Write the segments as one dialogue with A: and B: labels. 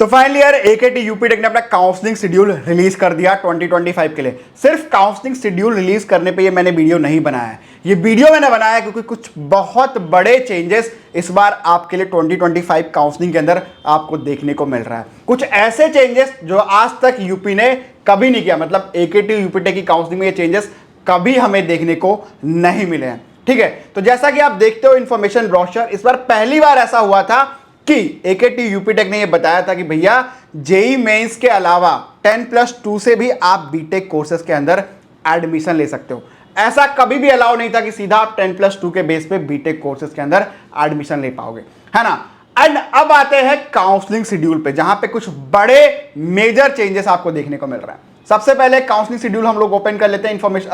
A: तो फाइनली यार एकेटी UP take ने अपना काउंसलिंग शेड्यूल रिलीज कर दिया 2025 के लिए। सिर्फ काउंसलिंग शेड्यूल रिलीज करने पे ये मैंने वीडियो नहीं बनाया है। ये वीडियो मैंने बनाया है क्योंकि कुछ बहुत बड़े चेंजेस इस बार आपके लिए 2025 काउंसलिंग के अंदर आपको देखने को मिल रहा है। कुछ ऐसे चेंजेस जो आज तक यूपी ने कभी नहीं किया, मतलब एकेटी यूपी टेक की काउंसलिंग में ये चेंजेस कभी हमें देखने को नहीं मिले हैं। ठीक है, तो जैसा कि आप देखते हो इन्फॉर्मेशन ब्रोशर, इस बार पहली बार ऐसा हुआ था कि एकेटी यूपी टेक ने यह बताया था कि भैया जेई मेंस के अलावा 10+2 से भी आप बीटेक कोर्सेज के अंदर एडमिशन ले सकते हो। ऐसा कभी भी अलाउ नहीं था कि सीधा आप 10+2 के बेस पे बीटेक कोर्सेज के अंदर एडमिशन ले पाओगे, है ना। एंड अब आते हैं काउंसलिंग शेड्यूल पे, जहां पे कुछ बड़े मेजर चेंजेस आपको देखने को मिल रहा है। सबसे पहले काउंसलिंग शेड्यूल हम लोग ओपन कर लेते हैं। इन्फॉर्मेशन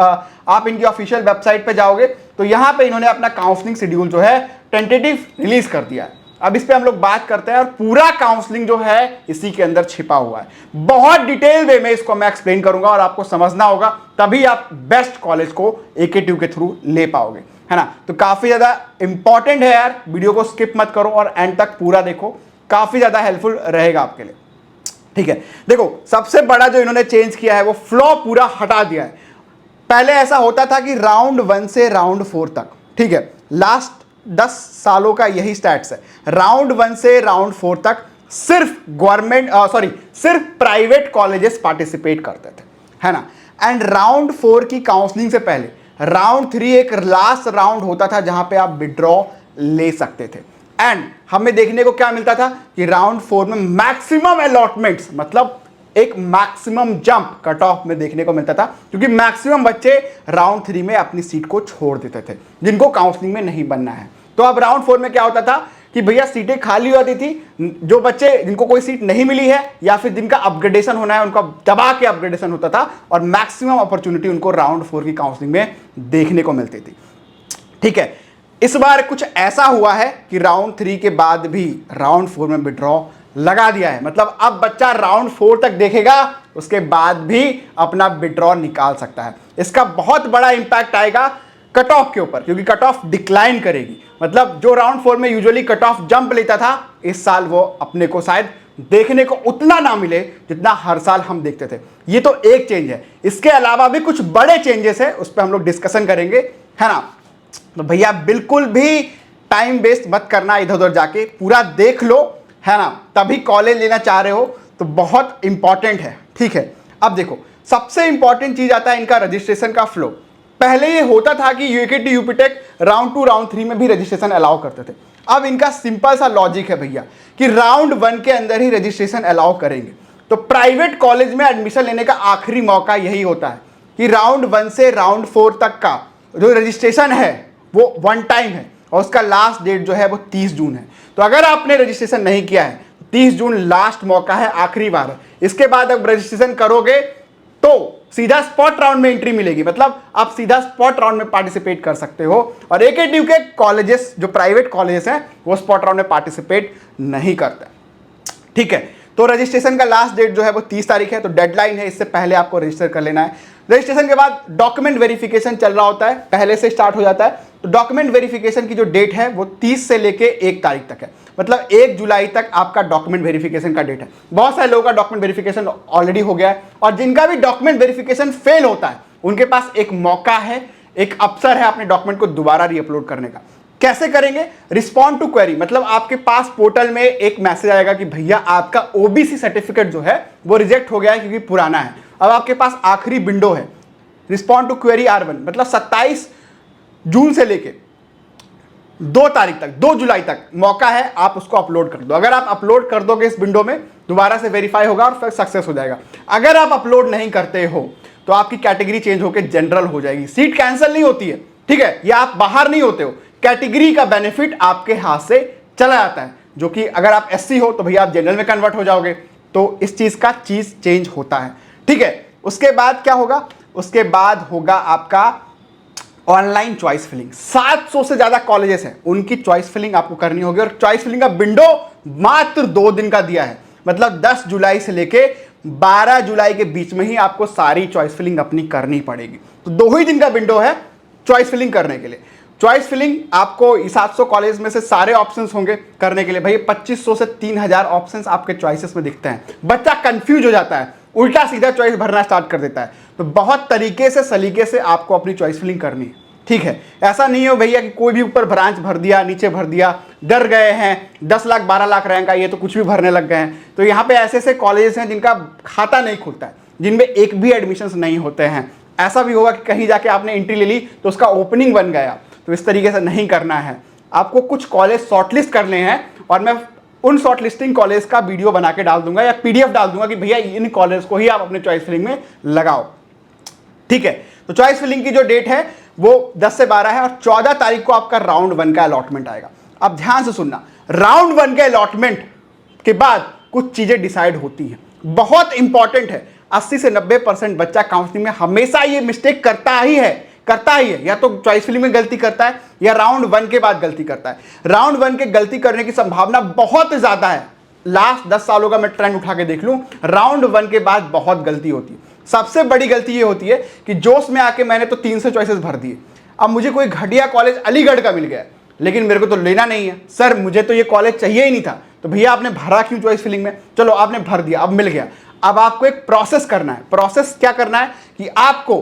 A: आप इनकी ऑफिशियल वेबसाइट पे जाओगे तो यहां पे इन्होंने अपना काउंसलिंग शेड्यूल जो है टेंटेटिव रिलीज कर दिया है। अब इस पे हम लोग बात करते हैं और पूरा काउंसलिंग जो है इसी के अंदर छिपा हुआ है। बहुत डिटेल वे में इसको मैं एक्सप्लेन करूंगा और आपको समझना होगा, तभी आप बेस्ट कॉलेज को एकेटी के थ्रू ले पाओगे, है ना। तो काफी ज्यादा इंपॉर्टेंट है यार, वीडियो को स्किप मत करो और एंड तक पूरा देखो, काफी ज्यादा हेल्पफुल रहेगा आपके लिए। ठीक है, देखो सबसे बड़ा जो इन्होंने चेंज किया है वो फ्लो पूरा हटा दिया है। पहले ऐसा होता था कि राउंड 1 से राउंड 4 तक, ठीक है, लास्ट 10 सालों का यही स्टैट्स है। राउंड 1 से राउंड 4 तक सिर्फ सिर्फ प्राइवेट कॉलेजेस पार्टिसिपेट करते थे, है ना। एंड राउंड 4 की काउंसलिंग से पहले राउंड 3 एक लास्ट राउंड होता था जहां पे आप विड्रॉ ले सकते थे। एंड हमें देखने को क्या मिलता था कि राउंड 4 में मैक्सिमम अलॉटमेंट्स, मतलब एक मैक्सिमम जंप कट ऑफ में देखने को मिलता था, क्योंकि मैक्सिमम बच्चे राउंड 3 में अपनी सीट को छोड़ देते थे जिनको काउंसलिंग में नहीं बनना है। तो अब राउंड 4 में क्या होता था कि भैया सीटें खाली हो जाती थी, जो बच्चे जिनको कोई सीट नहीं मिली है या फिर जिनका अपग्रेडेशन होना है उनका दबा के अपग्रेडेशन होता था और मैक्सिमम अपॉर्चुनिटी उनको राउंड 4 की काउंसलिंग में देखने को मिलती थी। ठीक है, इस बार कुछ ऐसा हुआ है कि राउंड 3 के बाद भी राउंड 4 में विड्रॉ लगा दिया है। मतलब अब बच्चा राउंड 4 तक देखेगा, उसके बाद भी अपना विड्रॉ निकाल सकता है। इसका बहुत बड़ा इंपैक्ट आएगा कट ऑफ के ऊपर, क्योंकि कट ऑफ डिक्लाइन करेगी। मतलब जो राउंड 4 में यूजुअली कट ऑफ जंप लेता था, इस साल वो अपने को शायद देखने को उतना ना मिले जितना हर साल हम देखते थे। ये तो एक चेंज है, इसके अलावा भी कुछ बड़े चेंजेस है, उस पर हम लोग डिस्कशन करेंगे, है ना। तो भैया बिल्कुल भी टाइम वेस्ट मत करना, इधर उधर जाके पूरा देख लो, है ना। तभी कॉलेज लेना चाह रहे हो तो बहुत इंपॉर्टेंट है। ठीक है, अब देखो सबसे इंपॉर्टेंट चीज आता है इनका रजिस्ट्रेशन का फ्लो। पहले ये होता था कि AKT UP tech round 2 round 3 में भी रजिस्ट्रेशन अलाउ करते थे। अब इनका सिंपल सा लॉजिक है भैया कि राउंड 1 के अंदर ही रजिस्ट्रेशन अलाउ करेंगे। तो प्राइवेट कॉलेज में एडमिशन लेने का आखिरी मौका यही होता है कि राउंड 1 से राउंड 4 तक का जो रजिस्ट्रेशन है वो 1 टाइम है और उसका लास्ट डेट जो है वो 30 जून है। तो अगर आपने रजिस्ट्रेशन नहीं किया है, 30 जून लास्ट मौका है, आखिरी बार है। इसके बाद अब रजिस्ट्रेशन करोगे तो सीधा स्पॉट राउंड में एंट्री मिलेगी, मतलब आप सीधा स्पॉट राउंड में पार्टिसिपेट कर सकते हो। और एकेटी के कॉलेजेस जो प्राइवेट कॉलेजेस हैं वो स्पॉट राउंड में पार्टिसिपेट नहीं करते। ठीक है, तो रजिस्ट्रेशन का लास्ट डेट जो है वो 30 तारीख है, तो डेडलाइन है, इससे पहले आपको रजिस्टर कर लेना है। रजिस्ट्रेशन के बाद डॉक्यूमेंट वेरिफिकेशन चल रहा होता है, पहले से स्टार्ट हो जाता है। तो डॉक्यूमेंट वेरिफिकेशन की जो डेट है वो 30 से लेके 1 तारीख तक है, मतलब 1 जुलाई तक आपका डॉक्यूमेंट वेरिफिकेशन का डेट है। बहुत सारे लोगों का डॉक्यूमेंट वेरिफिकेशन ऑलरेडी हो गया है और जिनका भी डॉक्यूमेंट वेरिफिकेशन फेल होता है उनके पास एक मौका है, एक अवसर है अपने डॉक्यूमेंट को दोबारा रीअपलोड करने का। कैसे करेंगे? रिस्पॉन्ड टू क्वेरी, मतलब आपके पास पोर्टल में एक मैसेज आएगा कि भैया आपका ओबीसी सर्टिफिकेट जो है वो रिजेक्ट हो गया है क्योंकि पुराना है। अब आपके पास आखिरी विंडो है रिस्पॉन्ड टू क्वेरी R1, मतलब 27 जून से लेके 2 तारीख तक, 2 जुलाई तक मौका है, आप उसको अपलोड कर दो। अगर आप अपलोड कर दोगे इस विंडो में, दोबारा से वेरीफाई होगा और फिर सक्सेस हो जाएगा। अगर आप अपलोड नहीं करते हो तो आपकी कैटेगरी चेंज होकर जनरल हो जाएगी, सीट कैंसिल नहीं होती है। ठीक है, या आप बाहर नहीं होते हो, कैटेगरी का बेनिफिट आपके हाथ से चला जाता है, जो कि अगर आप SC हो तो भैया आप जनरल में कन्वर्ट हो जाओगे। तो इस चीज का चीज चेंज होता है। ठीक है, उसके बाद क्या होगा? उसके बाद होगा आपका ऑनलाइन चॉइस फिलिंग। 700 से ज्यादा कॉलेजेस हैं, उनकी चॉइस फिलिंग आपको करनी होगी और चॉइस फिलिंग का विंडो मात्र 2 दिन का दिया है, मतलब 10 जुलाई से लेके 12 जुलाई के बीच में ही आपको सारी चॉइस फिलिंग अपनी करनी पड़ेगी। तो 2 ही दिन का विंडो है चॉइस फिलिंग करने के लिए। चॉइस फिलिंग आपको 700 कॉलेज में से सारे ऑप्शंस होंगे करने के लिए। भाई 2500 से 3000 ऑप्शंस आपके चॉइसेस में दिखते हैं। बच्चा कंफ्यूज हो जाता है, उल्टा सीधा चॉइस भरना स्टार्ट कर देता है। तो बहुत तरीके से सलीके से आपको अपनी चॉइस फिलिंग करनी है, ठीक है। ऐसा नहीं हो भैया कि कोई भी ऊपर ब्रांच भर दिया, नीचे भर दिया, डर गए हैं 10 लाख 12 लाख रैंक आई है तो कुछ भी भरने लग गए हैं। तो यहाँ पे ऐसे ऐसे कॉलेजेस हैं जिनका खाता नहीं खुलता है, जिनमें एक भी एडमिशन्स नहीं होते हैं। ऐसा भी होगा कि कहीं जाके आपने एंट्री ले ली तो उसका ओपनिंग बन गया। तो इस तरीके से नहीं करना है। आपको कुछ कॉलेज शॉर्टलिस्ट करने हैं और मैं उन शॉर्टलिस्टिंग कॉलेज का वीडियो बना के डाल दूंगा या पीडीएफ डाल दूंगा कि भैया इन कॉलेज को ही आप अपने चॉइस फिलिंग में लगाओ, ठीक है। तो चॉइस फिलिंग की जो डेट है वो 10 से 12 है और 14 तारीख को आपका राउंड 1 का अलॉटमेंट आएगा। अब ध्यान से सुनना, राउंड 1 के अलॉटमेंट के बाद कुछ चीजें डिसाइड होती हैं, बहुत इंपॉर्टेंट है। 80 से 90% बच्चा काउंसलिंग में हमेशा ये मिस्टेक करता ही है, या तो चॉइस फिलिंग में गलती करता है या राउंड 1 के बाद गलती करता है। राउंड 1 के गलती करने की संभावना बहुत ज्यादा है। लास्ट 10 सालों का मैं ट्रेंड उठा के देख लूं, राउंड 1 के बाद बहुत गलती होती है। सबसे बड़ी गलती ये होती है कि जोश में आके मैंने तो 300 चॉइसेस भर दिए। अब मुझे कोई घटिया कॉलेज अलीगढ़ का मिल गया, लेकिन मेरे को तो लेना नहीं है। सर मुझे तो ये कॉलेज चाहिए ही नहीं था। तो भैया आपने भरा क्यों चॉइस फिलिंग में? चलो आपने भर दिया, अब मिल गया। अब आपको एक प्रोसेस करना है। प्रोसेस क्या करना है कि आपको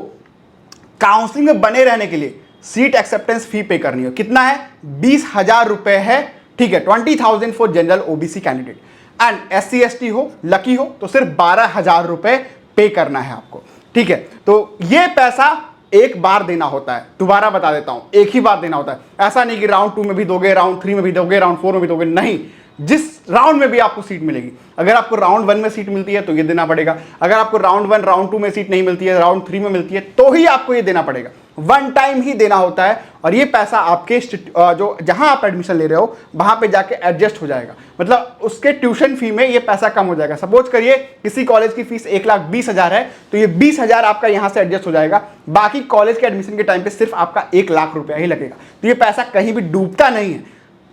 A: काउंसलिंग में बने रहने के लिए सीट एक्सेप्टेंस फी पे करनी हो। कितना है? 20,000 रुपए है, ठीक है। 20,000 for general OBC candidate and SC ST हो, लकी हो तो सिर्फ 12,000 रुपए पे करना है आपको, ठीक है। तो ये पैसा एक बार देना होता है। दोबारा बता देता हूं, एक ही बार देना होता है। ऐसा नहीं कि राउंड 2 में भी दोगे, राउंड 3 में भी दोगे, राउंड 4 में भी दोगे, नहीं। जिस राउंड में भी आपको सीट मिलेगी, अगर आपको राउंड 1 में सीट मिलती है तो ये देना पड़ेगा। अगर आपको राउंड 1 राउंड 2 में सीट नहीं मिलती है, राउंड 3 में मिलती है, तो ही आपको ये देना पड़ेगा। 1 टाइम ही देना होता है और ये पैसा आपके जो जहां आप एडमिशन ले रहे हो वहां पे जाके एडजस्ट हो जाएगा। मतलब उसके ट्यूशन फी में ये पैसा कम हो जाएगा। सपोज करिए किसी कॉलेज की फीस 1,20,000 है, तो ये 20,000 आपका यहां से एडजस्ट हो जाएगा। बाकी कॉलेज के एडमिशन के टाइम पे सिर्फ आपका 1 लाख रुपया ही लगेगा। तो ये पैसा कहीं भी डूबता नहीं है,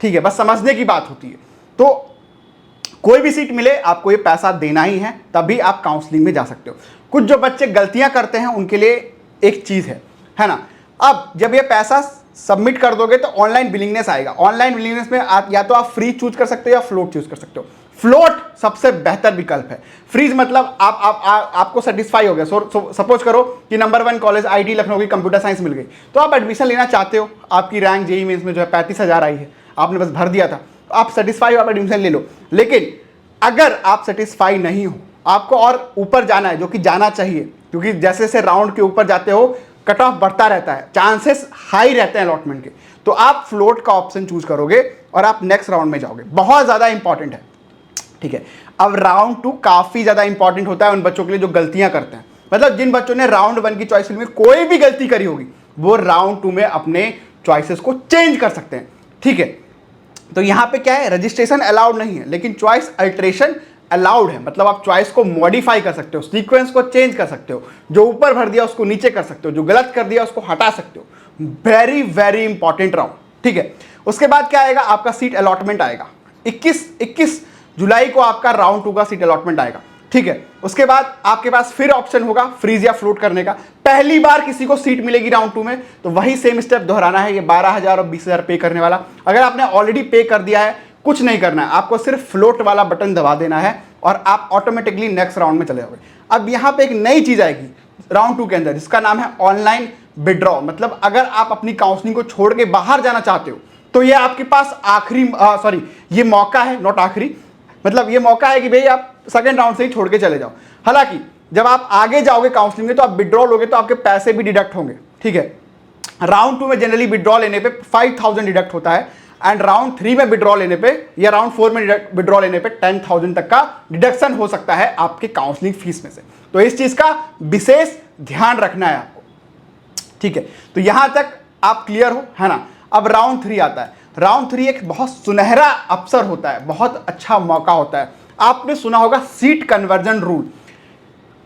A: ठीक है। बस समझने की बात होती है। तो कोई भी सीट मिले आपको ये पैसा देना ही है, तभी आप काउंसलिंग में जा सकते हो। कुछ जो बच्चे गलतियां करते हैं उनके लिए एक चीज है ना। अब जब ये पैसा सबमिट कर दोगे तो ऑनलाइन बिलिंगनेस आएगा। ऑनलाइन बिलिंगनेस में या तो आप फ्री चूज कर सकते हो या फ्लोट चूज कर सकते हो। फ्लोट सबसे बेहतर विकल्प है। फ्रीज मतलब आपको सेटिस्फाई हो गया। सपोज करो कि नंबर 1 कॉलेज IIT लखनऊ की कंप्यूटर साइंस मिल गई, तो आप एडमिशन लेना चाहते हो। आपकी रैंक JEE मेंस में जो है 35,000 आई है, आपने बस भर दिया था, आप सेटिस्फाई हो, आप एडमिशन ले लो। लेकिन अगर आप सेटिस्फाई नहीं हो, आपको और ऊपर जाना है, जो कि जाना चाहिए, क्योंकि जैसे जैसे राउंड के ऊपर जाते हो कट ऑफ बढ़ता रहता है, चांसेस हाई रहते हैं अलॉटमेंट के, तो आप फ्लोट का ऑप्शन चूज करोगे और आप नेक्स्ट राउंड में जाओगे। बहुत ज्यादा इंपॉर्टेंट है, ठीक है। अब राउंड 2 काफी ज्यादा इंपॉर्टेंट होता है उन बच्चों के लिए जो गलतियां करते हैं। मतलब जिन बच्चों ने राउंड 1 की चॉइस में कोई भी गलती करी होगी, वो राउंड 2 में अपने चॉइसेस को चेंज कर सकते हैं, ठीक है। तो यहां पे क्या है, रजिस्ट्रेशन अलाउड नहीं है, लेकिन चॉइस अल्टरेशन अलाउड है। मतलब आप चॉइस को मॉडिफाई कर सकते हो, सीक्वेंस को चेंज कर सकते हो, जो ऊपर भर दिया उसको नीचे कर सकते हो, जो गलत कर दिया उसको हटा सकते हो। वेरी वेरी इंपॉर्टेंट राउंड, ठीक है। उसके बाद क्या आएगा, आपका सीट अलॉटमेंट आएगा। 21 जुलाई को आपका राउंड 2 का सीट अलॉटमेंट आएगा, ठीक है। उसके बाद आपके पास फिर ऑप्शन होगा फ्रीज या फ्लोट करने का। पहली बार किसी को सीट मिलेगी राउंड 2 में तो वही सेम स्टेप दोहराना है, ये 12,000 और 20,000 पे करने वाला। अगर आपने ऑलरेडी पे कर दिया है, कुछ नहीं करना है, आपको सिर्फ फ्लोट वाला बटन दबा देना है और आप ऑटोमेटिकली नेक्स्ट राउंड में चले जाओगे। अब यहां पे एक नई चीज आएगी राउंड 2 के अंदर, जिसका नाम है ऑनलाइन विड्रॉ। मतलब अगर आप अपनी काउंसलिंग को छोड़ के बाहर जाना चाहते हो तो ये आपके पास ये मौका है, नॉट आखिरी, मतलब ये मौका है कि भाई आप सेकंड राउंड से ही छोड़ के चले जाओ। हालांकि जब आप आगे जाओगे काउंसलिंग में तो आप विड्रॉ लोगे तो आपके पैसे भी डिडक्ट होंगे, ठीक है। राउंड 2 में जनरली विड्रॉ लेने पे 5,000 डिडक्ट होता है एंड राउंड 3 में विड्रॉ लेने पे या राउंड 4 में विड्रॉ लेने पे 10,000 तक का डिडक्शन हो सकता है आपके काउंसलिंग फीस में से। तो इस चीज का विशेष ध्यान रखना है आपको, ठीक है। तो यहां तक आप क्लियर हो, है ना। अब राउंड 3 आता है। राउंड 3 एक बहुत सुनहरा अवसर होता है, बहुत अच्छा मौका होता है। आपने सुना होगा सीट कन्वर्जन रूल।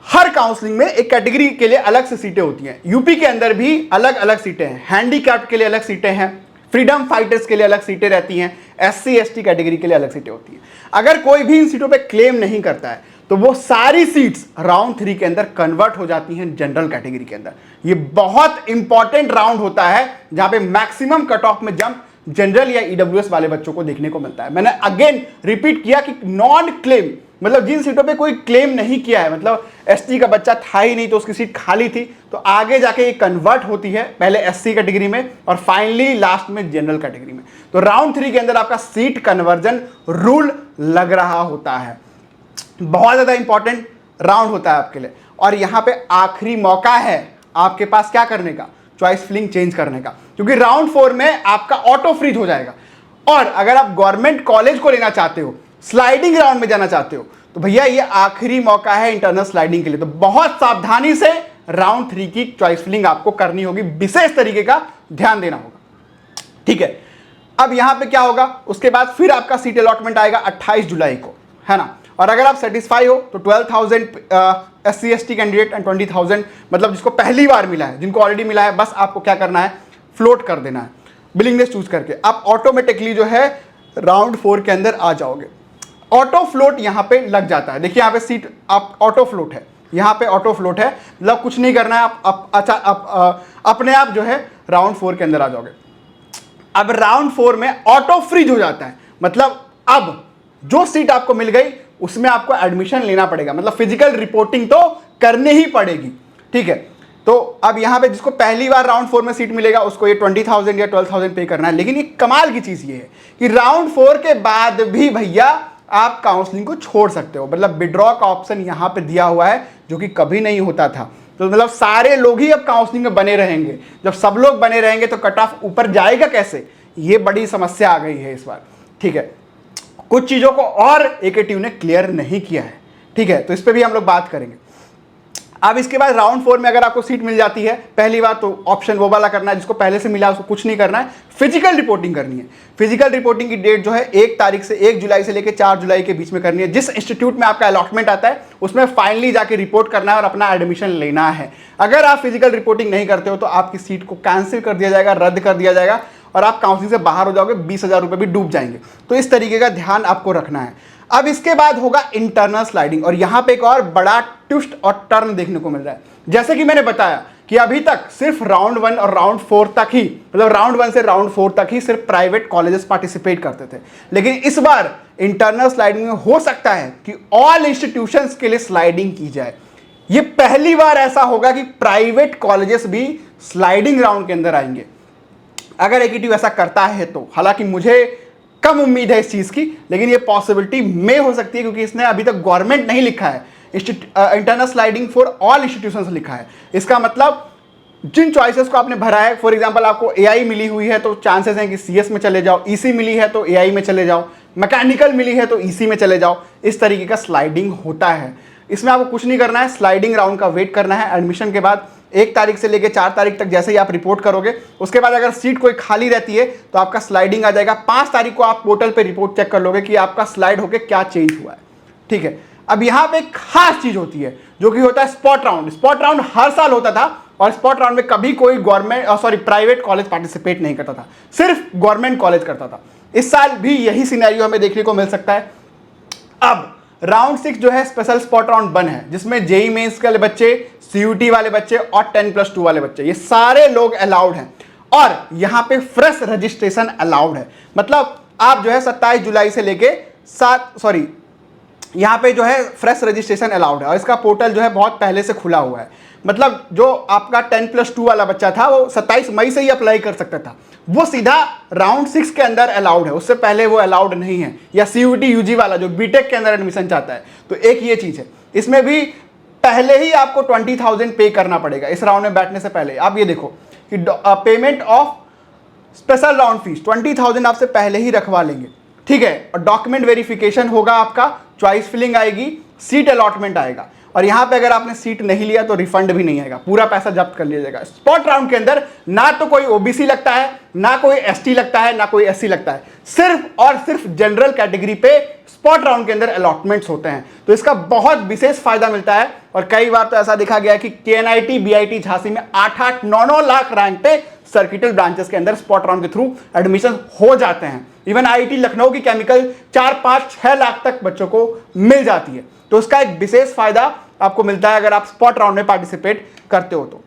A: हर काउंसलिंग में एक कैटेगरी के लिए अलग से सीटें होती हैं। यूपी के अंदर भी अलग अलग सीटें हैं। हैंडीकैप्ड के लिए अलग सीटें हैं, फ्रीडम फाइटर्स के लिए अलग सीटें रहती हैं, SC ST कैटेगरी के लिए अलग सीटें होती हैं। अगर कोई भी इन सीटों पे क्लेम नहीं करता है तो वो सारी सीट्स राउंड 3 के अंदर कन्वर्ट हो जाती हैं जनरल कैटेगरी के अंदर। ये बहुत इंपॉर्टेंट राउंड होता है जहां पे मैक्सिमम कट ऑफ में जंप जनरल या ईडब्ल्यूएस वाले बच्चों को देखने को मिलता है। मैंने अगेन रिपीट किया कि नॉन क्लेम, मतलब जिन सीटों पे कोई क्लेम नहीं किया है, मतलब एसटी का बच्चा था ही नहीं तो उसकी सीट खाली थी, तो आगे जाके ये कन्वर्ट होती है पहले एससी कैटेगरी में और फाइनली लास्ट में जनरल कैटेगरी में। तो राउंड 3 के अंदर आपका सीट कन्वर्जन रूल लग रहा होता है। बहुत ज्यादा इंपॉर्टेंट राउंड होता है आपके लिए। और यहां पे आखिरी मौका है आपके पास क्या करने का, चॉइस फिलिंग चेंज करने का, क्योंकि राउंड 4 में आपका ऑटो फ्रीज हो जाएगा। और अगर आप गवर्नमेंट कॉलेज को लेना चाहते हो, स्लाइडिंग राउंड में जाना चाहते हो, तो भैया ये आखिरी मौका है इंटरनल स्लाइडिंग के लिए। तो बहुत सावधानी से राउंड 3 की चॉइस फिलिंग आपको करनी होगी, विशेष तरीके का ध्यान देना होगा, ठीक है। अब यहां पे क्या होगा, उसके बाद फिर आपका सीट अलॉटमेंट आएगा 28 जुलाई को, है ना। और अगर आप सेटिस्फाई हो तो 12,000 SC ST कैंडिडेट एंड 20,000 मतलब जिसको पहली बार मिला है, जिनको ऑलरेडी मिला है, बस आपको क्या करना है, फ्लोट कर देना है बिलिंगनेस चूज करके। आप ऑटोमेटिकली जो है राउंड 4 के अंदर आ जाओगे। ऑटो फ्लोट यहां पे लग जाता है, देखिए यहां पे सीट आप ऑटो फ्लोट है, यहां पे ऑटो फ्लोट है, मतलब कुछ नहीं करना है, आप अपने आप जो है राउंड 4 के अंदर आ जाओगे। अब राउंड 4 में ऑटो फ्रीज हो जाता है, मतलब अब जो सीट आपको मिल गई उसमें आपको एडमिशन लेना पड़ेगा, मतलब फिजिकल रिपोर्टिंग तो करनी ही पड़ेगी, ठीक है। तो अब यहां पे जिसको पहली बार राउंड 4 में सीट मिलेगा उसको ये 20,000 या 12,000 पे करना है। लेकिन ये कमाल की चीज ये है कि राउंड 4 के बाद भी भैया आप काउंसलिंग को छोड़ सकते हो, मतलब विड्रॉ का ऑप्शन यहां पे दिया हुआ है, जो कि कभी नहीं होता था। तो मतलब सारे लोग ही अब काउंसलिंग में बने रहेंगे। जब सब लोग बने रहेंगे तो कट ऑफ ऊपर जाएगा कैसे, ये बड़ी समस्या आ गई है इस बार, ठीक है। कुछ चीजों को और एकेटीयू ने क्लियर नहीं किया है, ठीक है, तो इस पे भी हम लोग बात करेंगे। अब इसके बाद राउंड 4 में अगर आपको सीट मिल जाती है पहली बार, तो ऑप्शन वो वाला करना है, जिसको पहले से मिला उसको कुछ नहीं करना है, फिजिकल रिपोर्टिंग करनी है। फिजिकल रिपोर्टिंग की डेट जो है 1 जुलाई से लेकर 4 जुलाई के बीच में करनी है। जिस इंस्टीट्यूट में आपका अलॉटमेंट आता है उसमें फाइनली जाके रिपोर्ट करना है और अपना एडमिशन लेना है। अगर आप फिजिकल रिपोर्टिंग नहीं करते हो तो आपकी सीट को कैंसिल कर दिया जाएगा, रद्द कर दिया जाएगा और आप काउंसलिंग से बाहर हो जाओगे, 20,000 रुपये भी डूब जाएंगे। तो इस तरीके का ध्यान आपको रखना है। अब इसके बाद होगा इंटरनल स्लाइडिंग, और यहां पे एक और बड़ा ट्विस्ट और टर्न देखने को मिल रहा है। जैसे कि मैंने बताया कि अभी तक सिर्फ राउंड 1 और राउंड 4 तक ही, मतलब राउंड 1 से राउंड 4 तक ही सिर्फ प्राइवेट कॉलेजेस पार्टिसिपेट करते थे, लेकिन इस बार इंटरनल स्लाइडिंग में हो सकता है कि ऑल इंस्टीट्यूशंस के लिए स्लाइडिंग की जाए। ये पहली बार ऐसा होगा कि प्राइवेट कॉलेजेस भी स्लाइडिंग राउंड के अंदर आएंगे, अगर एकेटीयू ऐसा करता है तो। हालांकि मुझे कम उम्मीद है इस चीज की, लेकिन ये पॉसिबिलिटी में हो सकती है, क्योंकि इसने अभी तक गवर्नमेंट नहीं लिखा है, internal sliding for all institutions लिखा है। इसका मतलब जिन चॉइसेस को आपने भरा है, फॉर एग्जांपल आपको एआई मिली हुई है तो चांसेस हैं कि सीएस में चले जाओ, ईसी मिली है तो एआई में चले जाओ, मैकेनिकल मिली है तो ईसी में चले जाओ, इस तरीके का स्लाइडिंग होता है। इसमें आपको कुछ नहीं करना है, स्लाइडिंग राउंड का वेट करना है। एडमिशन के बाद 1 तारीख से लेकर 4 तारीख तक जैसे ही आप रिपोर्ट करोगे, उसके बाद अगर सीट कोई खाली रहती है तो आपका स्लाइडिंग आ जाएगा। 5 तारीख को आप पोर्टल पे रिपोर्ट चेक कर लोगे कि आपका स्लाइड होके क्या चेंज हुआ है, ठीक है। अब यहाँ पे एक खास चीज होती है जो कि होता है स्पॉट राउंड। स्पॉट राउंड हर साल होता था और स्पॉट राउंड में कभी कोई प्राइवेट कॉलेज पार्टिसिपेट नहीं करता था, सिर्फ गवर्नमेंट कॉलेज करता था। इस साल भी यही सिनेरियो हमें देखने को मिल सकता है। अब राउंड 6 जो है स्पेशल स्पॉट राउंड 1 है, जिसमें जेई मेंस वाले बच्चे, सीयूटी वाले बच्चे और 10+2 वाले बच्चे, ये सारे लोग अलाउड हैं। और यहां पे फ्रेश रजिस्ट्रेशन अलाउड है, मतलब आप जो है 27 जुलाई से लेके यहां पे जो है फ्रेश रजिस्ट्रेशन अलाउड है। और इसका पोर्टल जो है बहुत पहले से खुला हुआ है, मतलब जो आपका 10+2 वाला बच्चा था वो 27 मई से ही अप्लाई कर सकता था, वो सीधा राउंड 6 के अंदर अलाउड है, उससे पहले वो अलाउड नहीं है। या सीयूटी यूजी वाला जो बीटेक के अंदर एडमिशन चाहता है, तो एक ये चीज है, इसमें भी पहले ही आपको 20,000 पे करना पड़ेगा इस राउंड में बैठने से पहले। आप ये देखो कि payment of special round fees 20,000 आपसे पहले ही रखवा लेंगे, ठीक है। और डॉक्यूमेंट वेरिफिकेशन होगा आपका, चॉइस फिलिंग आएगी, सीट अलॉटमेंट आएगा। और यहां पे अगर आपने सीट नहीं लिया तो रिफंड भी नहीं आएगा, पूरा पैसा जब्त कर लिया जाएगा। स्पॉट राउंड के अंदर ना तो कोई ओबीसी लगता है, ना कोई एसटी लगता है, ना कोई एससी लगता है, सिर्फ और सिर्फ जनरल कैटेगरी पे स्पॉट राउंड के अंदर अलॉटमेंट्स होते हैं। तो इसका बहुत विशेष फायदा मिलता है। और कई बार तो ऐसा देखा गया कि केएनआईटी बीआईटी झांसी में 8-8, 9-9 लाख रैंक पे सर्किटल ब्रांचेस के अंदर स्पॉट राउंड के थ्रू एडमिशन हो जाते हैं। इवन आईआईटी लखनऊ की केमिकल 4-5-6 लाख तक बच्चों को मिल जाती है। तो उसका एक विशेष फायदा आपको मिलता है अगर आप स्पॉट राउंड में पार्टिसिपेट करते हो तो।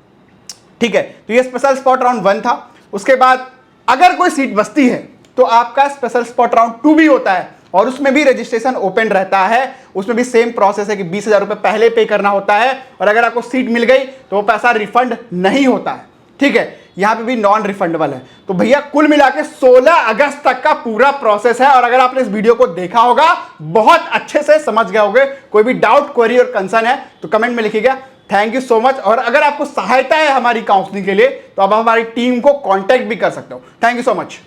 A: ठीक है, तो ये स्पेशल स्पॉट राउंड 1 था। उसके बाद अगर कोई सीट बचती है तो आपका स्पेशल स्पॉट राउंड 2 भी होता है और उसमें भी रजिस्ट्रेशन ओपन रहता है। उसमें भी सेम प्रोसेस है कि 20,000 रुपए पहले पे करना होता है और अगर आपको सीट मिल गई तो वो पैसा रिफंड नहीं होता है। ठीक है, यहां पे भी नॉन रिफंडेबल है। तो भैया कुल मिला के 16 अगस्त तक का पूरा प्रोसेस है और अगर आपने इस वीडियो को देखा होगा, बहुत अच्छे से समझ गए होंगे। कोई भी डाउट, क्वेरी और कंसर्न है तो कमेंट में लिखिएगा। Thank you so much. और अगर आपको सहायता है हमारी काउंसलिंग के लिए तो आप हमारी टीम को कांटेक्ट भी कर सकते हो। Thank you so much.